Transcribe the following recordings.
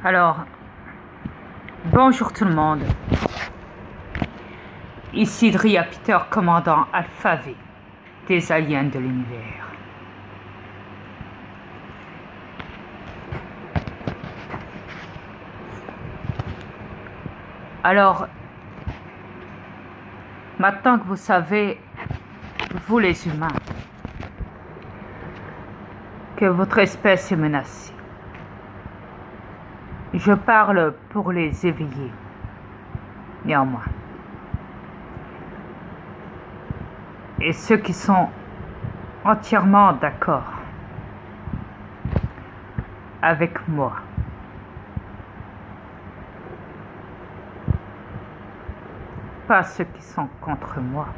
Alors, bonjour tout le monde. Ici Dria Peter, commandant Alpha V des aliens de l'univers. Alors, maintenant que vous savez, vous les humains, que votre espèce est menacée, je parle pour les éveiller, néanmoins. Et ceux qui sont entièrement d'accord avec moi. Pas ceux qui sont contre moi.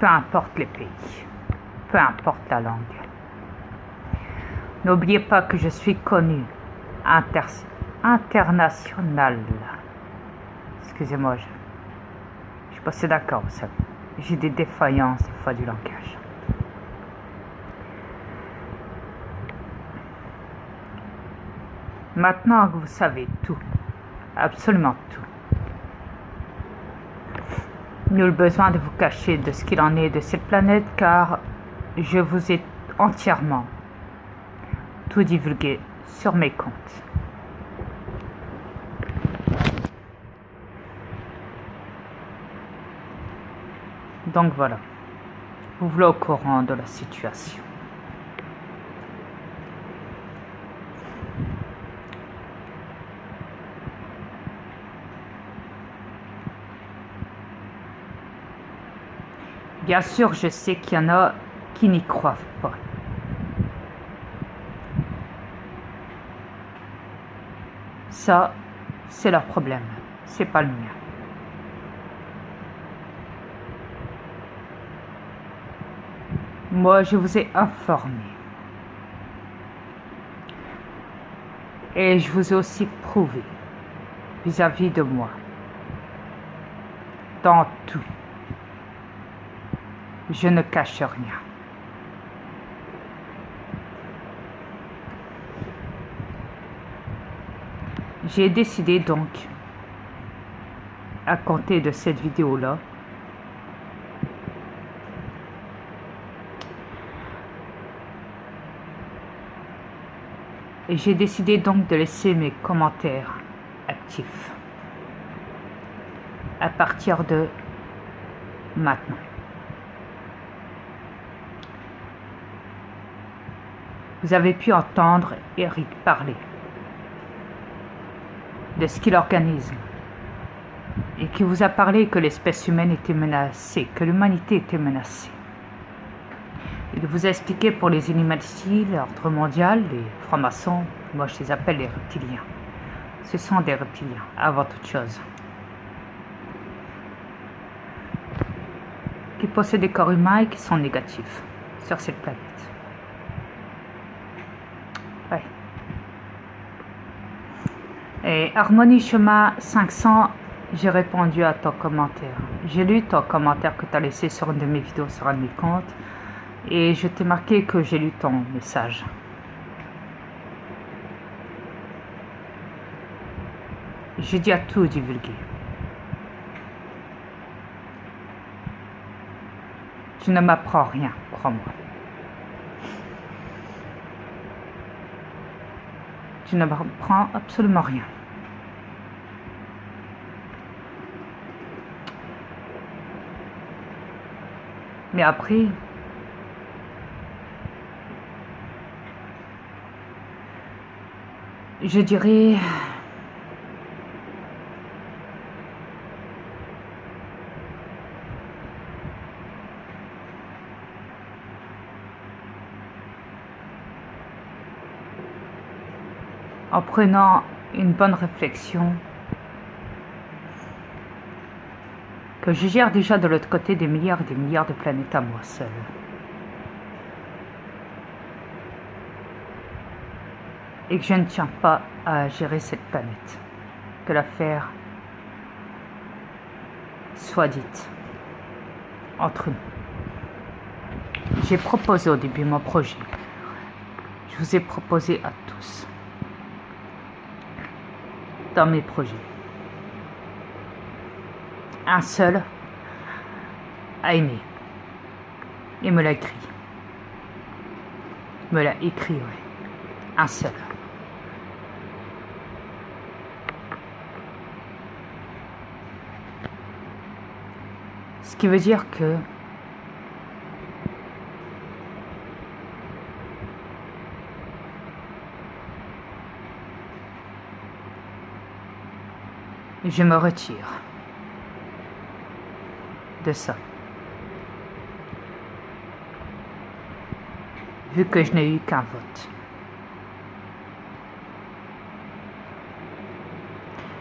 Peu importe les pays, peu importe la langue. N'oubliez pas que je suis connu international. Excusez-moi, je suis pas assez d'accord, vous savez. J'ai des défaillances des fois du langage. Maintenant que vous savez tout, absolument tout, nul besoin de vous cacher de ce qu'il en est de cette planète, car je vous ai entièrement tout divulgué sur mes comptes. Donc voilà, vous voilà au courant de la situation. Bien sûr, je sais qu'il y en a qui n'y croient pas. Ça, c'est leur problème, c'est pas le mien. Moi, je vous ai informé. Et je vous ai aussi prouvé vis-à-vis de moi. Dans tout. Je ne cache rien. J'ai décidé donc, à compter de cette vidéo-là, et j'ai décidé donc de laisser mes commentaires actifs à partir de maintenant. Vous avez pu entendre Eric parler de ce qu'il organise et qui vous a parlé que l'espèce humaine était menacée, que l'humanité était menacée. Il vous a expliqué pour les Illuminati, l'ordre mondial, les francs-maçons, moi je les appelle les reptiliens. Ce sont des reptiliens, avant toute chose. Qui possèdent des corps humains et qui sont négatifs sur cette planète. Ouais. Et Harmonie Chemin 500, j'ai répondu à ton commentaire. J'ai lu ton commentaire que tu as laissé sur une de mes vidéos sur un de mes comptes. Et je t'ai marqué que j'ai lu ton message. J'ai dit à tout divulguer. Tu ne m'apprends rien, crois-moi. Tu ne m'apprends absolument rien. Mais après, je dirais, en prenant une bonne réflexion, que je gère déjà de l'autre côté des milliards et des milliards de planètes à moi seul. Et que je ne tiens pas à gérer cette planète. Que l'affaire soit dite entre nous. J'ai proposé au début mon projet. Je vous ai proposé à tous. dans mes projets. Un seul a aimé et me l'a écrit. Me l'a écrit, ouais. Un seul. Ce qui veut dire que je me retire de ça. Vu que je n'ai eu qu'un vote.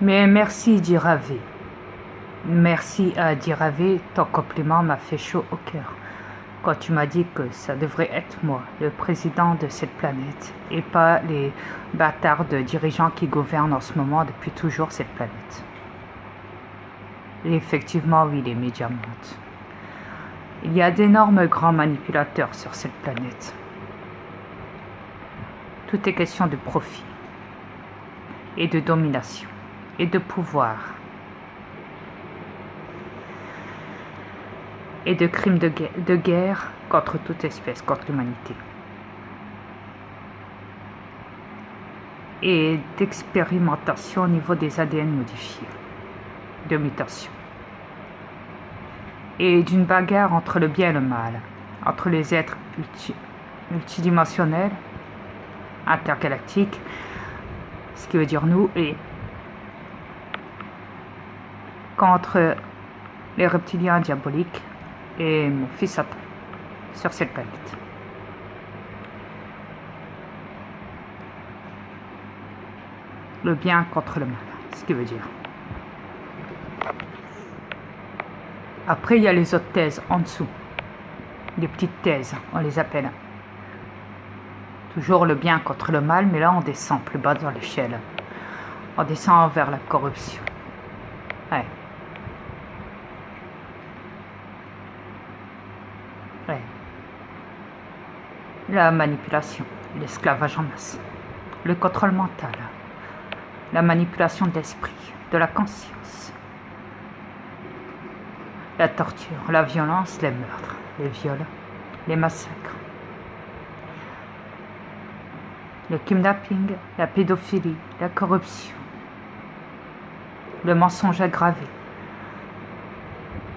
Mais merci Diravé. Merci à Diravé, ton compliment m'a fait chaud au cœur. Quand tu m'as dit que ça devrait être moi, le président de cette planète, et pas les bâtards de dirigeants qui gouvernent en ce moment depuis toujours cette planète. Et effectivement, oui, les médias mentent. Il y a d'énormes grands manipulateurs sur cette planète. Tout est question de profit, et de domination, et de pouvoir, et de crimes de guerre contre toute espèce, contre l'humanité. Et d'expérimentation au niveau des ADN modifiés, de mutation. Et d'une bagarre entre le bien et le mal, entre les êtres multidimensionnels, intergalactiques, ce qui veut dire nous, et contre les reptiliens diaboliques et mon fils Satan sur cette planète. Le bien contre le mal, ce qui veut dire. Après, il y a les autres thèses en dessous. Les petites thèses, on les appelle. Toujours le bien contre le mal, mais là on descend plus bas dans l'échelle. On descend vers la corruption. Ouais. Ouais. La manipulation, l'esclavage en masse, le contrôle mental, la manipulation de l'esprit, de la conscience, la torture, la violence, les meurtres, les viols, les massacres, le kidnapping, la pédophilie, la corruption, le mensonge aggravé,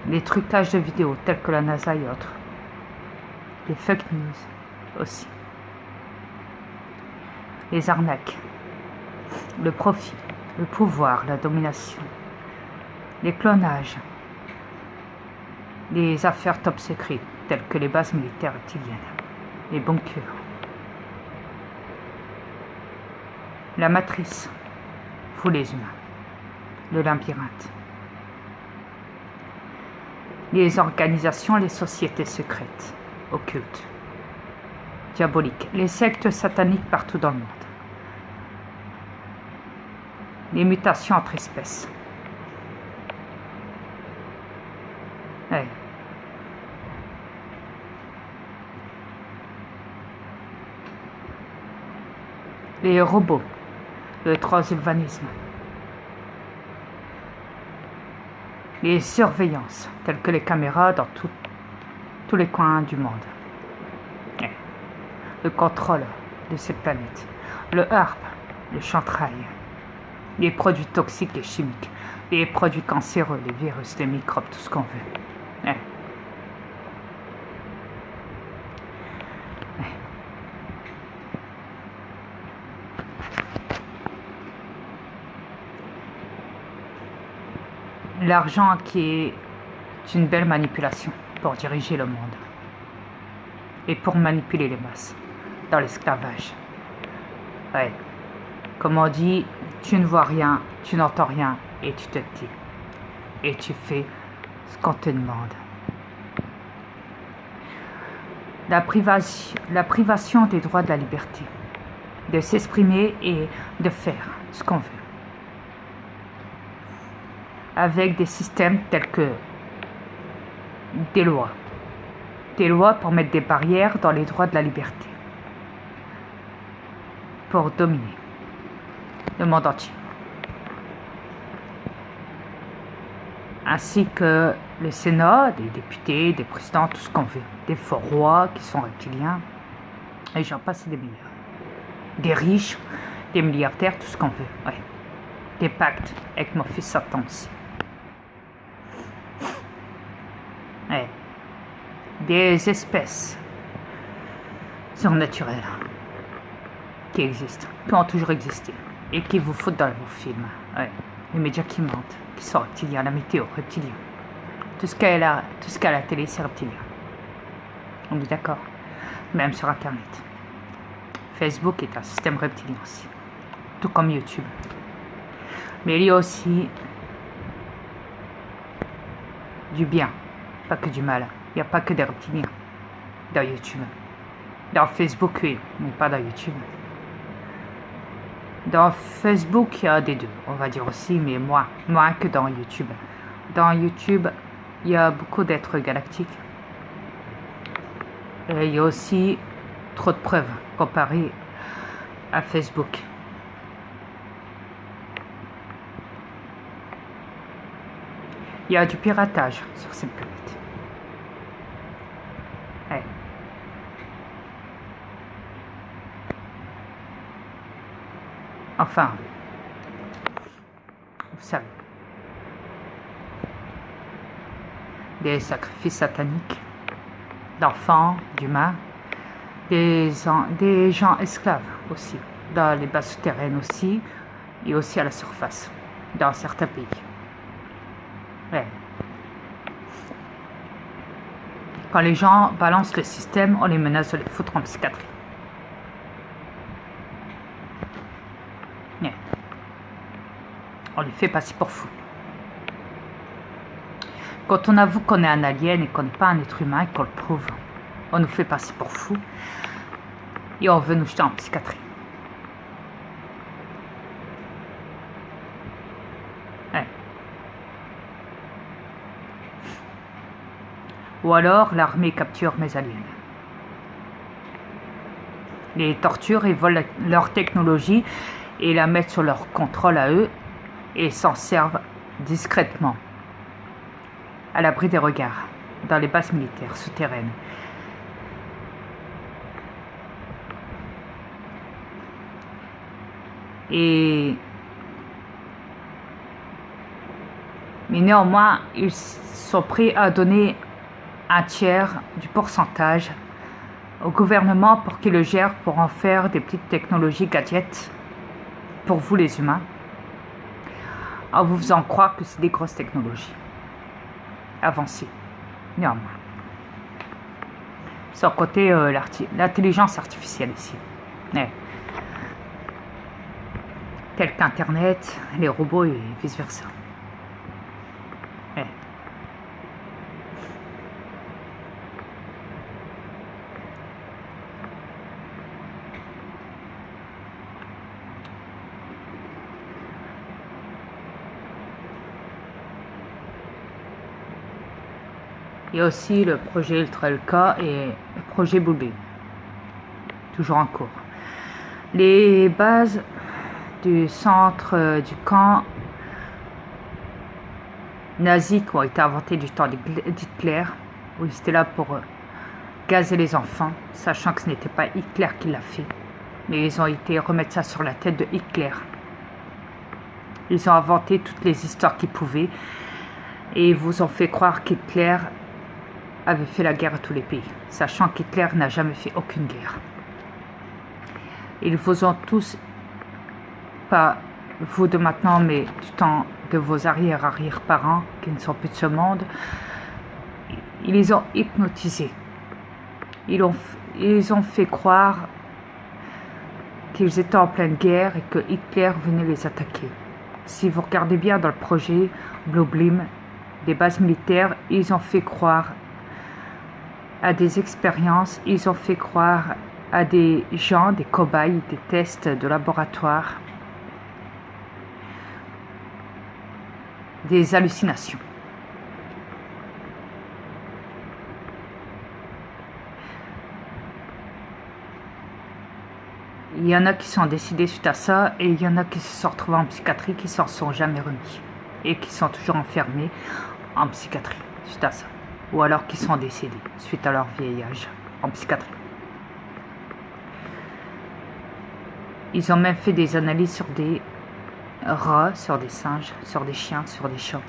les trucages de vidéos tels que la NASA et autres, les fake news aussi, les arnaques, le profit, le pouvoir, la domination, les clonages, les affaires top secret telles que les bases militaires reptiliennes, les bunkers, la matrice, vous les humains, le labyrinthe, les organisations, les sociétés secrètes, occultes, diaboliques, les sectes sataniques partout dans le monde, les mutations entre espèces. Ouais. Les robots, le transhumaniisme, les surveillances, telles que les caméras dans tous les coins du monde, le contrôle de cette planète, le harp, le chantrail, les produits toxiques et chimiques, les produits cancéreux, les virus, les microbes, tout ce qu'on veut. L'argent qui est une belle manipulation pour diriger le monde et pour manipuler les masses dans l'esclavage. Ouais. Comme on dit, tu ne vois rien, tu n'entends rien et tu te tais. Et tu fais ce qu'on te demande. La privation des droits de la liberté, de s'exprimer et de faire ce qu'on veut. Avec des systèmes tels que des lois pour mettre des barrières dans les droits de la liberté, pour dominer le monde entier. ainsi que le Sénat, des députés, des présidents, tout ce qu'on veut, des faux rois qui sont reptiliens, et j'en passe des meilleurs. Des riches, des milliardaires, tout ce qu'on veut, ouais. Des pactes avec mon fils Satan aussi. Ouais. Des espèces surnaturelles qui existent, qui ont toujours existé, et qui vous foutent dans vos films, ouais. Les médias qui mentent, qui sont reptiliens, la météo, reptilien. Tout ce qu'il y a à la télé, c'est reptilien. On est d'accord. Même sur Internet. Facebook est un système reptilien aussi. Tout comme YouTube. Mais il y a aussi du bien, pas que du mal. Il n'y a pas que des reptiliens dans YouTube. Dans Facebook, oui, mais pas dans YouTube. Dans Facebook, il y a des deux, on va dire aussi, mais moins que dans YouTube. Dans YouTube, il y a beaucoup d'êtres galactiques. Et il y a aussi trop de preuves comparées à Facebook. Il y a du piratage sur cette planète. Ouais. Enfin, vous savez, des sacrifices sataniques d'enfants, d'humains, des gens esclaves aussi, dans les bases souterraines aussi, et aussi à la surface, dans certains pays. Ouais. Quand les gens balancent le système, on les menace de les foutre en psychiatrie. Ouais. On les fait passer pour fous. Quand on avoue qu'on est un alien et qu'on n'est pas un être humain et qu'on le prouve, on nous fait passer pour fous et on veut nous jeter en psychiatrie. Ouais. Ou alors l'armée capture mes aliens. Les torturent et volent leur technologie et la mettent sous leur contrôle à eux et s'en servent discrètement, à l'abri des regards, dans les bases militaires souterraines. Mais néanmoins, ils sont prêts à donner un tiers du pourcentage au gouvernement pour qu'il le gère, pour en faire des petites technologies gadgets pour vous les humains, en vous faisant croire que c'est des grosses technologies avancées. Néanmoins. Sans côté l'intelligence artificielle ici. Ouais. Tel qu'Internet, les robots et vice-versa. Ouais. Il y a aussi le projet Ultra-K et le projet Bluebeam, toujours en cours. Les bases du centre du camp nazi qui ont été inventées du temps d'Hitler, où ils étaient là pour gazer les enfants, sachant que ce n'était pas Hitler qui l'a fait, mais ils ont été remettre ça sur la tête de Hitler. Ils ont inventé toutes les histoires qu'ils pouvaient et ils vous ont fait croire qu'Hitler avait fait la guerre à tous les pays, sachant qu'Hitler n'a jamais fait aucune guerre. Ils vous ont tous, pas vous de maintenant, mais du temps de vos arrière-arrière-parents qui ne sont plus de ce monde, ils les ont hypnotisés. Ils ont fait croire qu'ils étaient en pleine guerre et que Hitler venait les attaquer. Si vous regardez bien dans le projet Bluebeam, des bases militaires, ils ont fait croire à des expériences, ils ont fait croire à des gens, des cobayes, des tests de laboratoire, des hallucinations. Il y en a qui sont décédés suite à ça et il y en a qui se sont retrouvés en psychiatrie qui s'en sont jamais remis et qui sont toujours enfermés en psychiatrie suite à ça. Ou alors qui sont décédés suite à leur vieil âge en psychiatrie. Ils ont même fait des analyses sur des rats, sur des singes, sur des chiens, sur des chats.